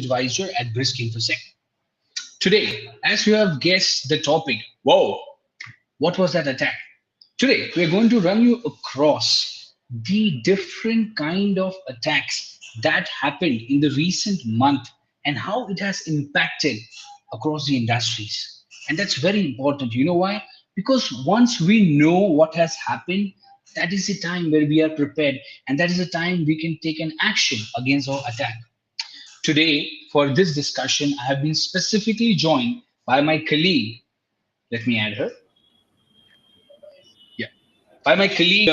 advisor at Brisk InfoSec. Today, as you have guessed the topic, whoa, what was that attack? Today, we're going to run you across the different kind of attacks that happened in the recent month and how it has impacted across the industries. And that's very important. You know why? Because once we know what has happened, that is the time where we are prepared, and that is the time we can take an action against our attack. Today, for this discussion, I have been specifically joined by my colleague. Let me add her. Yeah, by my colleague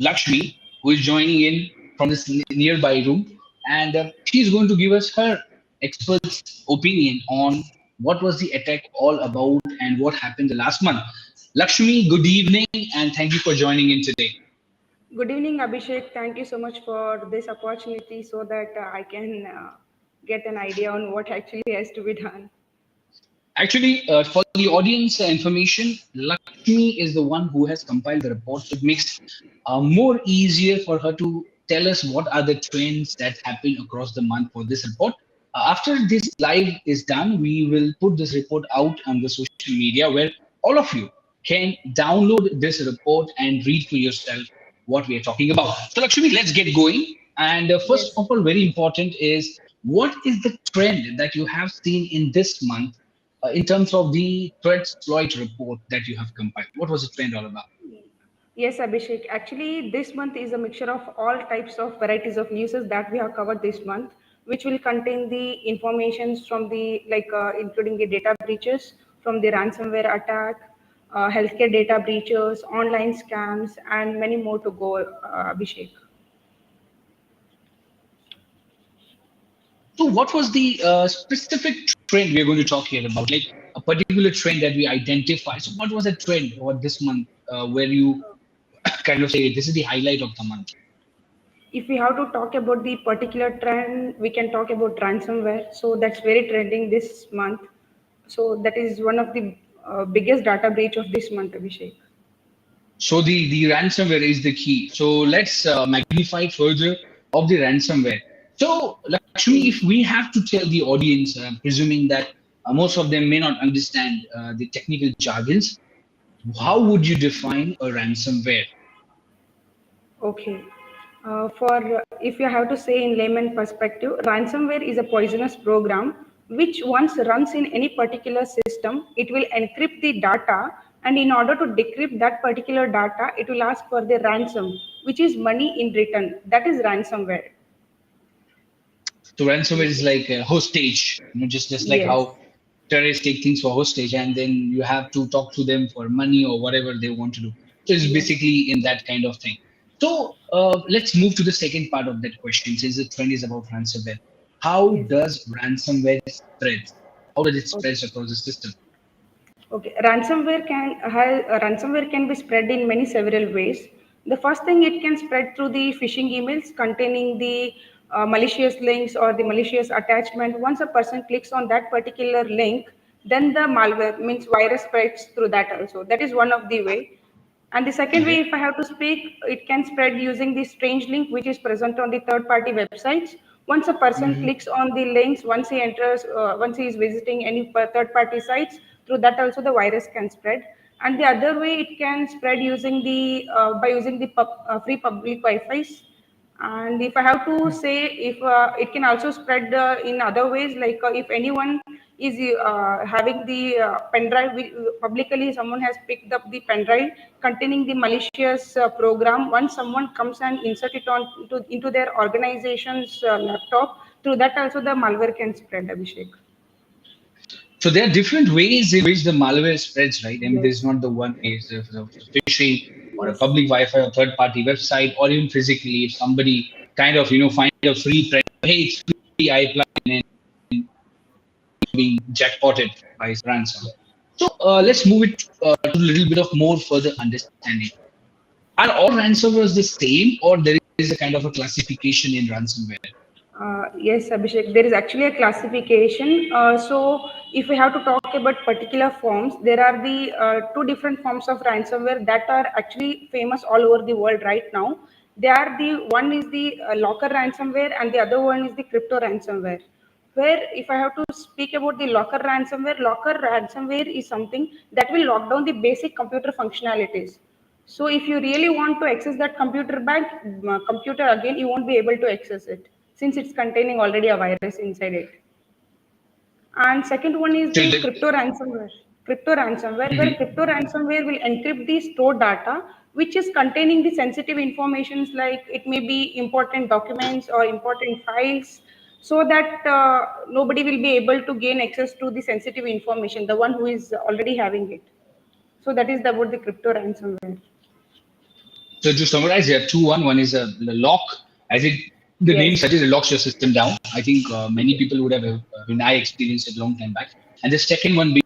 Lakshmi, who is joining in from this nearby room, and she's going to give us her expert's opinion on what was the attack all about and what happened the last month. Lakshmi, good evening, and thank you for joining in today. Good evening, Abhishek. Thank you so much for this opportunity so that I can get an idea on what actually has to be done. Actually, for the audience information, Lakshmi is the one who has compiled the report. So it makes more easier for her to tell us what are the trends that happen across the month for this report. After this live is done, we will put this report out on the social media where all of you can download this report and read for yourself what we are talking about. So, Lakshmi, let's get going. And first Yes. of all, very important is what is the trend that you have seen in this month in terms of the Threatsploit report that you have compiled? What was the trend all about? Yes, Abhishek. Actually, this month is a mixture of all types of varieties of news that we have covered this month, which will contain the informations from the including the data breaches, from the ransomware attack, healthcare data breaches, online scams, and many more to go, Abhishek. So, what was the specific trend we are going to talk here about? Like a particular trend that we identify. So, what was the trend over this month where you kind of say this is the highlight of the month? If we have to talk about the particular trend, we can talk about ransomware. So that's very trending this month. So that is one of the biggest data breach of this month, Abhishek. So, the ransomware is the key. So, let's magnify further of the ransomware. So, Lakshmi, if we have to tell the audience, presuming that most of them may not understand the technical jargons, how would you define a ransomware? Okay. For if you have to say in layman perspective, ransomware is a poisonous program which once runs in any particular system, it will encrypt the data, and in order to decrypt that particular data, it will ask for the ransom, which is money in return. That is ransomware. So ransomware is like a hostage, just like Yes. how terrorists take things for hostage, and then you have to talk to them for money or whatever they want to do. So it's Yes. basically in that kind of thing. So let's move to the second part of that question. Since the trend is about ransomware, how Yes. does ransomware spread? How does it Okay. spread across the system? Okay. Ransomware can be spread in many several ways. The first thing, it can spread through the phishing emails containing the malicious links or the malicious attachment. Once a person clicks on that particular link, then the malware means virus spreads through that also. That is one of the way. And the second way, Okay. if I have to speak, it can spread using the strange link which is present on the third party websites. Once a person Mhm. clicks on the links, once he is visiting any third party sites, through that also the virus can spread. And the other way, it can spread using the by using the free public Wi-Fi's. And if I have to say, if it can also spread in other ways, like if anyone is having the pen drive, publicly someone has picked up the pen drive containing the malicious program. Once someone comes and insert it into their organization's laptop, through that also the malware can spread, Abhishek. So there are different ways in which the malware spreads, right? I mean, there's Yes. not the one way. The phishing or a Yes. public Wi-Fi or third-party website, or even physically, if somebody kind of find a free price, hey, it's free, I apply, and being jackpotted by ransom. So let's move it to a little bit of more further understanding. Are all ransomwares the same, or there is a kind of a classification in ransomware? Yes, Abhishek, there is actually a classification. So, if we have to talk about particular forms, there are the two different forms of ransomware that are actually famous all over the world right now. They are the one is the locker ransomware, and the other one is the crypto ransomware. Where if I have to speak about the locker ransomware is something that will lock down the basic computer functionalities. So if you really want to access that computer again, you won't be able to access it since it's containing already a virus inside it. And second one is So the crypto ransomware. Crypto ransomware, where crypto ransomware will encrypt the stored data, which is containing the sensitive informations like it may be important documents or important files, so that nobody will be able to gain access to the sensitive information, the one who is already having it. So that is about the crypto ransomware. So to summarize, there are two. One is a lock, as it the name Yes. suggests, it locks your system down. I think many people would have, when I experienced it a long time back. And the second one being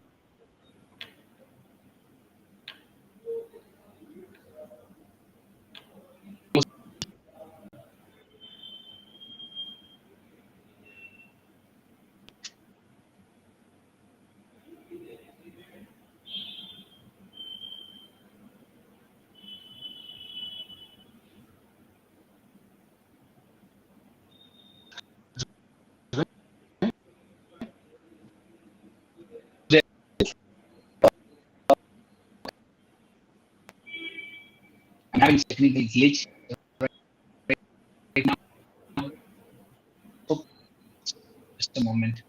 I'm having technical glitch right now. So just a moment.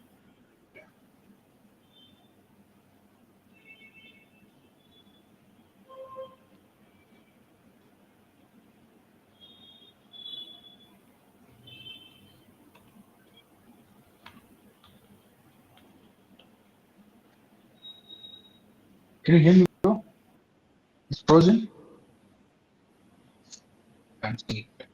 Can you hear me now? It's frozen. Can't see it.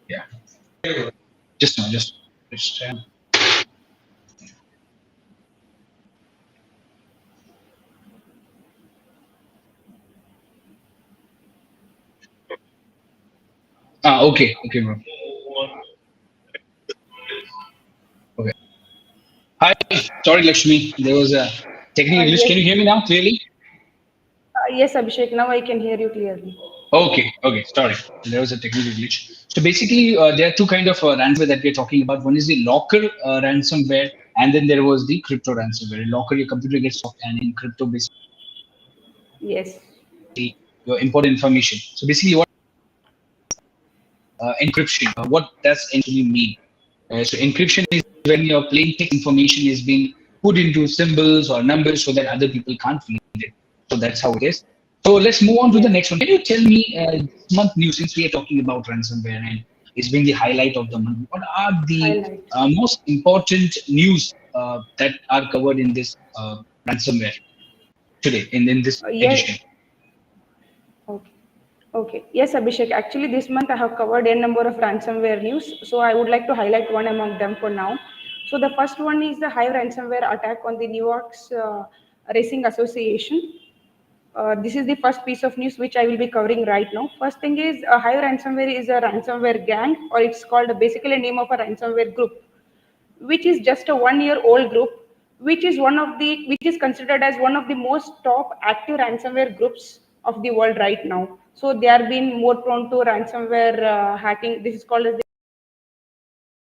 Yeah. Just now, just. Okay, bro. Okay. Hi, sorry, Lakshmi. There was a technical glitch. Can Yes. you hear me now clearly? Yes, Abhishek. Now I can hear you clearly. Okay. Sorry, there was a technical glitch. So basically, there are two kind of ransomware that we're talking about. One is the locker ransomware, and then there was the crypto ransomware. In locker, your computer gets locked, and in crypto, basically Yes. your important information. So basically, what encryption? What does actually mean? So encryption is when your plain text information is being put into symbols or numbers so that other people can't read it. So that's how it is. So let's move on to the Yes. next one. Can you tell me this month news, since we are talking about ransomware and it's been the highlight of the month, what are the Highlight. most important news that are covered in this ransomware today in this Yes. edition? Okay. Okay. Yes, Abhishek. Actually, this month I have covered a number of ransomware news. So I would like to highlight one among them for now. So the first one is the Hive ransomware attack on the New York's Racing Association. This is the first piece of news which I will be covering right now. First thing is Hive ransomware is a ransomware gang, or it's called basically a name of a ransomware group, which is just a 1 year old group, which is considered as one of the most top active ransomware groups of the world right now. So they are being more prone to ransomware hacking. This is called as the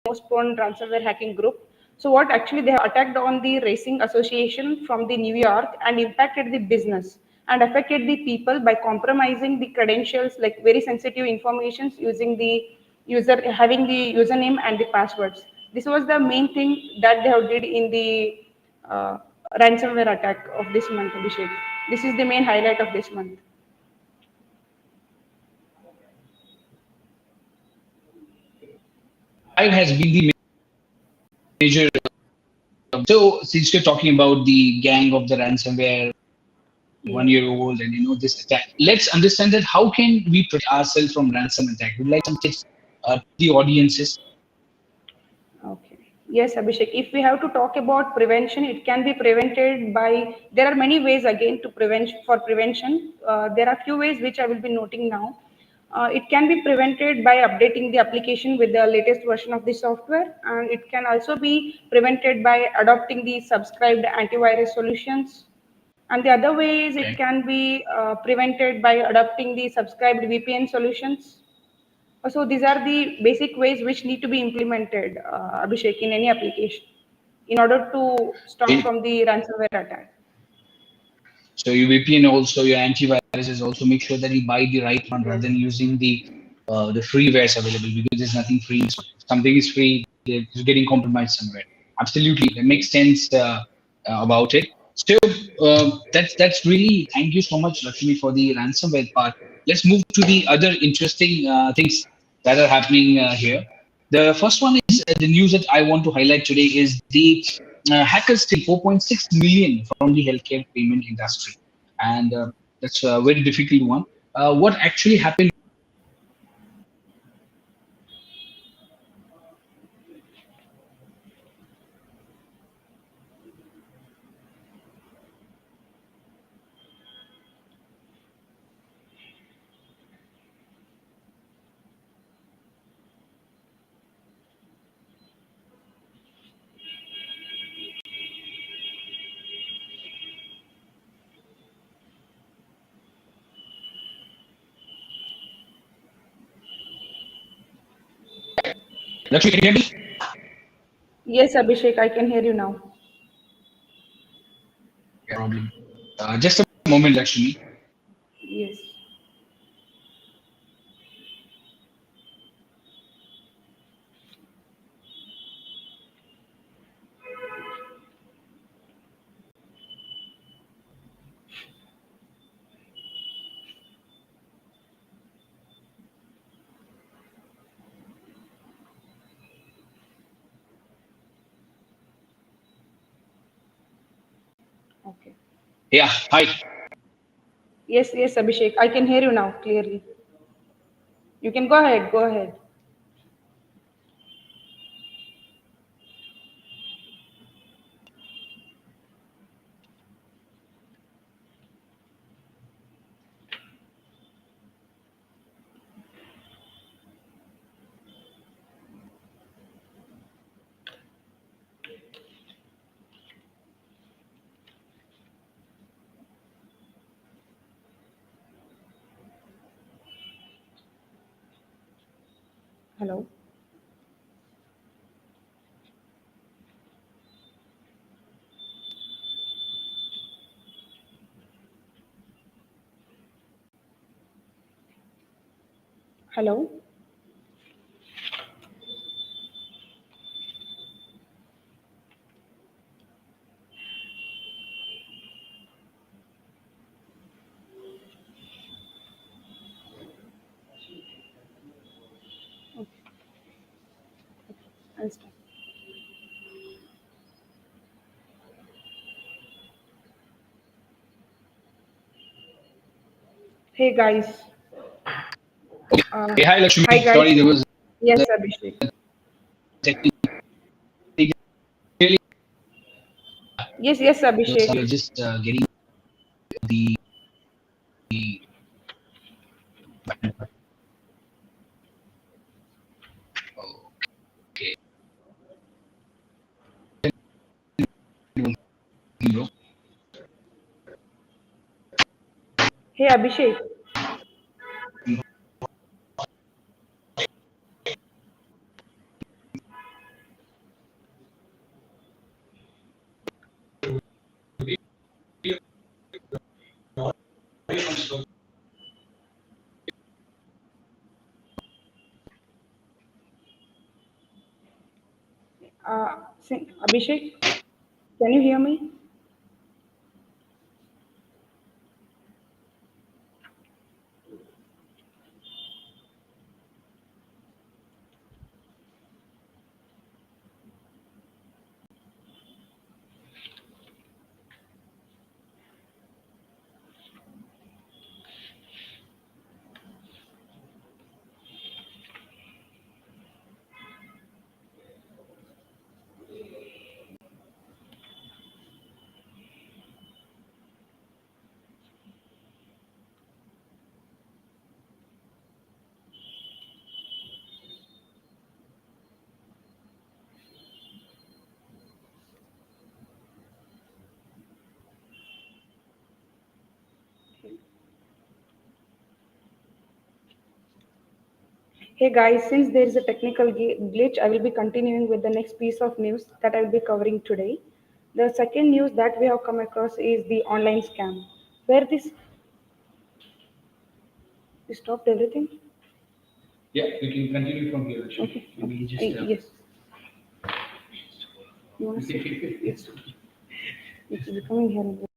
most prone ransomware hacking group. So what actually they have attacked on the racing association from the New York and impacted the business and affected the people by compromising the credentials, like very sensitive informations, using the user having the username and the passwords. This was the main thing that they have did in the uh, ransomware attack of this month, Abhishek. This is the main highlight of this month. Hive has been the major. So since you're talking about the gang of the ransomware, one Yes. year old, and this attack, let's understand that how can we protect ourselves from ransom attack? Would you like some tips to the audiences? Okay. Yes, Abhishek. If we have to talk about prevention, it can be prevented by. There are many ways again to prevent for prevention. There are few ways which I will be noting now. It can be prevented by updating the application with the latest version of the software, and it can also be prevented by adopting the subscribed antivirus solutions. And the other way is it Okay. can be prevented by adopting the subscribed VPN solutions. So these are the basic ways which need to be implemented, Abhishek, in any application in order to stop In, from the ransomware attack. so your VPN also, your antiviruses also make sure that you buy the right one rather Yes. than using the freewares available because there's nothing free. So if something is free, it's getting compromised somewhere. Absolutely, that makes sense about it. So that's really thank you so much, Lakshmi, for the ransomware part. Let's move to the other interesting things that are happening here. The first one is the news that I want to highlight today is the hackers steal 4.6 million from the healthcare payment industry, and that's a very difficult one. What actually happened? Lakshmi, can you hear me? Yes, Abhishek, I can hear you now. Yeah, problem. Just a moment, Lakshmi. Yes. Okay. Yeah, hi. Yes, yes, Abhishek, I can hear you now clearly. You can go ahead. Go ahead. Hello. Hello. Okay. I'll start. Hey guys. Okay. Uh, Hey, hi, Lakshmi. Hi guys. Sorry, there was Yes, a Abhishek. technical. Really, Yes, yes, you're Abhishek. just getting the. Okay, bro. Hey Abhishek. Abhishek, can you hear me? Hey guys, since there is a technical glitch, I will be continuing with the next piece of news that I will be covering today. The second news that we have come across is the online scam, where this you stopped everything. Yeah, we can continue from here. Actually. Okay, We okay. just Yes. You want to sit? Yes. It's becoming here.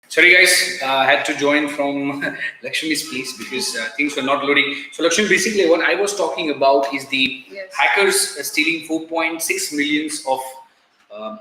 Sorry guys, I had to join from Lakshmi's place because things were not loading. So Lakshmi, basically what I was talking about is the hackers stealing 4.6 millions of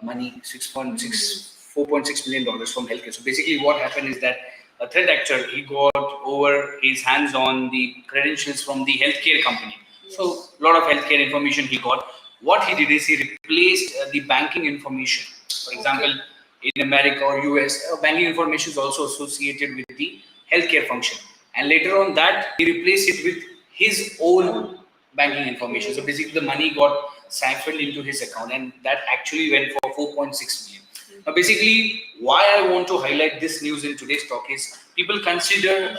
money, 4.6 million dollars from healthcare. So basically what happened is that a threat actor, he got over his hands on the credentials from the healthcare company. So a lot of healthcare information he got. What he did is he replaced the banking information. For example, in America or US, banking information is also associated with the healthcare function. And later on that, he replaced it with his own banking information. So basically, the money got siphoned into his account, and that actually went for 4.6 million. Now, basically, why I want to highlight this news in today's talk is people consider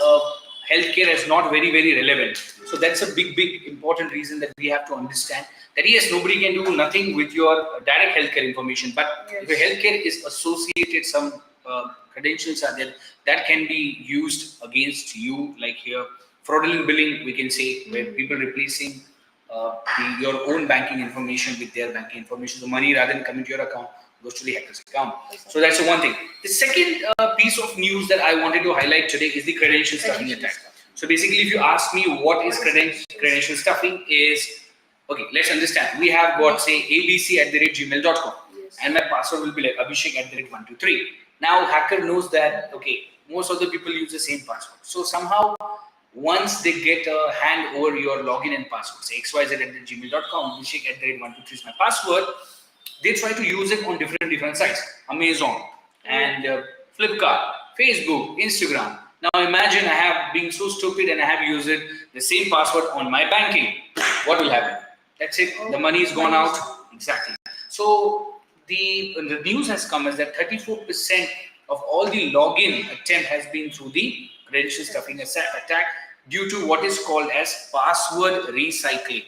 healthcare as not very relevant. So that's a big important reason that we have to understand that yes, nobody can do nothing with your direct healthcare information, but if your healthcare is associated, some credentials are there that can be used against you, like here fraudulent billing, we can say, where people replacing your own banking information with their banking information. So money, rather than coming to your account, goes to the hacker's account. So that's the one thing. The second piece of news that I wanted to highlight today is the credential stuffing attack. So basically, if you ask me what is credential stuffing is, okay, let's understand. We have got, say, abc@gmail.com, and my password will be like abhishek@123. Now, hacker knows that, okay, most of the people use the same password. So somehow, once they get a hand over your login and password, say xyz@gmail.com, abhishek@123 is my password, they try to use it on different sites, Amazon and Flipkart, Facebook, Instagram. Now imagine I have been so stupid and I have used it, the same password on my banking. What will happen? That's it. The money is gone out. Exactly. So the news has come as that 34% of all the login attempt has been through the credential stuffing attack due to what is called as password recycling.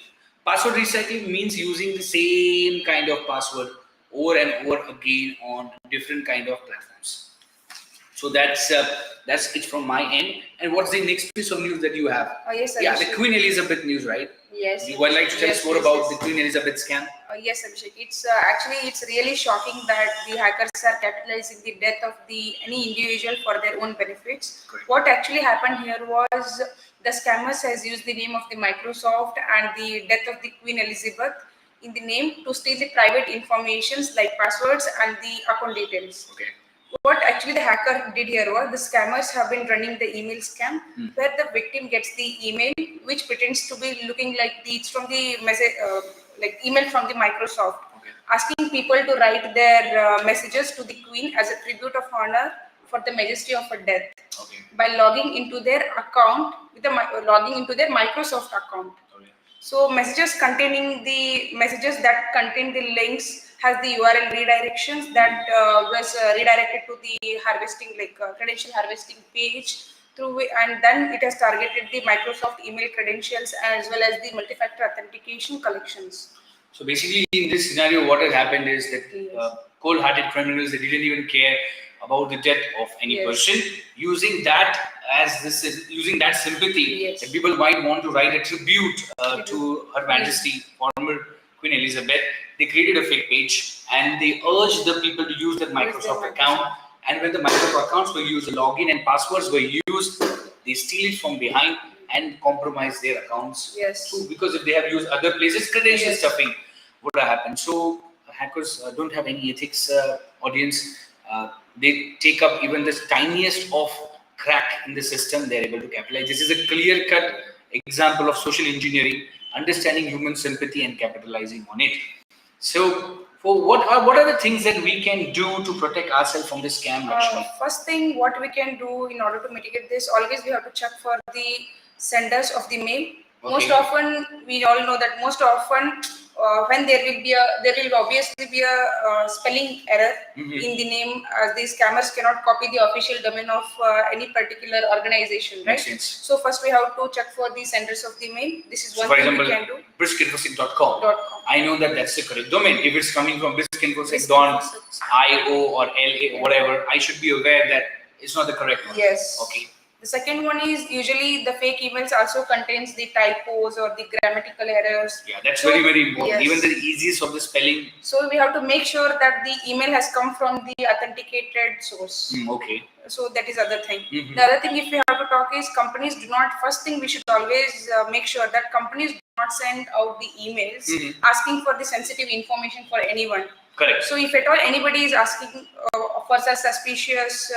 Password recycling means using the same kind of password over and over again on different kind of platforms. So that's it from my end. And what's the next piece of news that you have? Yes, yeah, the Queen Elizabeth news, right? Yes. You would like to tell us more about the Queen Elizabeth scam? Yes, Abhishek. It's actually it's really shocking that the hackers are capitalizing the death of the any individual for their own benefits. Correct. What actually happened here was the scammers has used the name of the Microsoft and the death of the Queen Elizabeth in the name to steal the private informations like passwords and the account details. Okay. What actually the hacker did here was the scammers have been running the email scam where the victim gets the email which pretends to be looking like it's from the message like email from the Microsoft, asking people to write their messages to the Queen as a tribute of honor for the majesty of her death. Okay. By logging into their account with the logging into their Microsoft account. Okay. So messages containing the messages that contain the links has the URL redirections that was redirected to the harvesting like credential harvesting page and then it has targeted the Microsoft email credentials as well as the multi-factor authentication collections. So basically, in this scenario, what has happened is that cold-hearted criminals, they didn't even care about the death of any person, using that as this is using that sympathy, Yes. that people might want to write a tribute to Her Majesty, former Queen Elizabeth. They created a fake page and they urged the people to use that Microsoft account. And when the Microsoft accounts were used, the login and passwords were used, they steal it from behind and compromise their accounts. Yes. So, because if they have used other places, credential stuffing would have happened. So hackers don't have any ethics, audience. They take up even the tiniest of crack in the system, they're able to capitalize. This is a clear-cut example of social engineering, understanding human sympathy and capitalizing on it. So, for what are the things that we can do to protect ourselves from this scam, Lakshmi? First thing, what we can do in order to mitigate this, always we have to check for the senders of the mail. Okay. Most often, we all know that most often when there will obviously be a spelling error in the name, as the scammers cannot copy the official domain of any particular organization, right? Makes sense. So first we have to check for the senders of the mail. This is one For thing example, we can do. briskinfosec.com. I know that that's the correct domain. If it's coming from briskinfosec.io or LA, whatever, I should be aware that it's not the correct one. Yes. Okay. The second one is usually the fake emails also contains the typos or the grammatical errors. Yeah, that's very, very important. Yes. Even the easiest of the spelling. So we have to make sure that the email has come from the authenticated source. Okay. So that is other thing. The other thing if we have to talk is companies do not, first thing we should always make sure that companies do not send out the emails asking for the sensitive information for anyone. Correct. So if at all anybody is asking for such suspicious,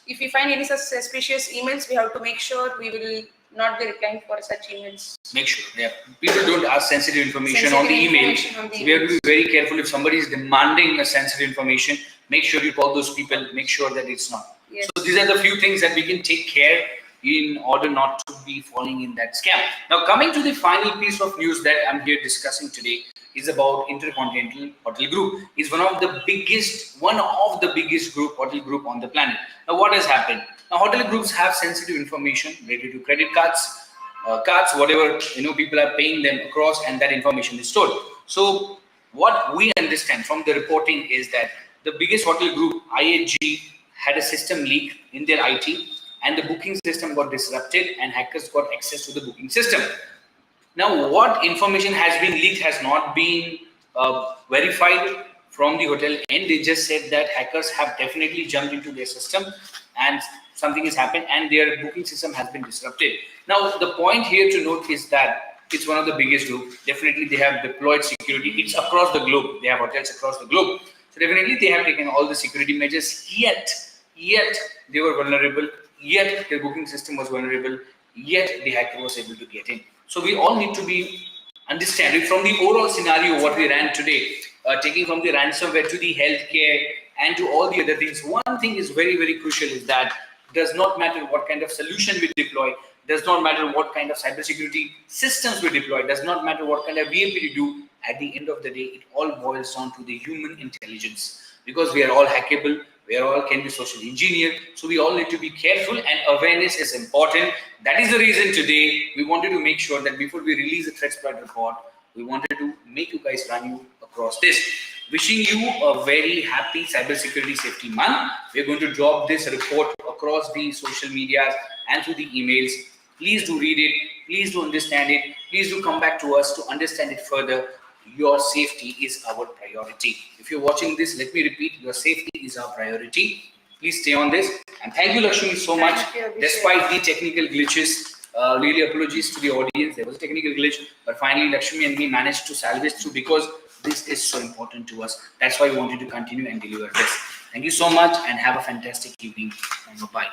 if we find any such suspicious emails, we have to make sure we will not be replying for such emails. Make sure, yeah. People don't ask sensitive information on the email. We have to be very careful. If somebody is demanding a sensitive information, make sure you call those people, make sure that it's not. Yes. So these are the few things that we can take care in order not to be falling in that scam. Now, coming to the final piece of news that I'm here discussing today is about Intercontinental Hotel Group. It's one of the biggest hotel group on the planet. Now, what has happened? Now, hotel groups have sensitive information related to credit cards, whatever people are paying them across, and that information is stored. So, what we understand from the reporting is that the biggest hotel group, IHG, had a system leak in their IT, and the booking system got disrupted, and hackers got access to the booking system. Now, what information has been leaked has not been verified from the hotel end. They just said that hackers have definitely jumped into their system and something has happened and their booking system has been disrupted. Now, the point here to note is that it's one of the biggest groups. Definitely, they have deployed security. It's across the globe. They have hotels across the globe. So definitely, they have taken all the security measures. Yet they were vulnerable. Yet their booking system was vulnerable. Yet the hacker was able to get in. So we all need to be understanding from the overall scenario what we ran today, taking from the ransomware to the healthcare and to all the other things. One thing is very, very crucial is that does not matter what kind of solution we deploy, does not matter what kind of cybersecurity systems we deploy, does not matter what kind of VAP we do. At the end of the day, it all boils down to the human intelligence, because we are all hackable. We all can be social engineered. So we all need to be careful, and awareness is important. That is the reason today we wanted to make sure that before we release the Threatsploit report, we wanted to make you guys run you across this. Wishing you a very happy cybersecurity safety month. We're going to drop this report across the social medias and through the emails. Please do read it. Please do understand it. Please do come back to us to understand it further. Your safety is our priority. If you're watching this, let me repeat, your safety is our priority. Please stay on this. And thank you, Lakshmi, so much. Despite the technical glitches, really apologies to the audience. There was a technical glitch, but finally Lakshmi and me managed to salvage through because this is so important to us. That's why we wanted to continue and deliver this. Thank you so much and have a fantastic evening. Bye-bye.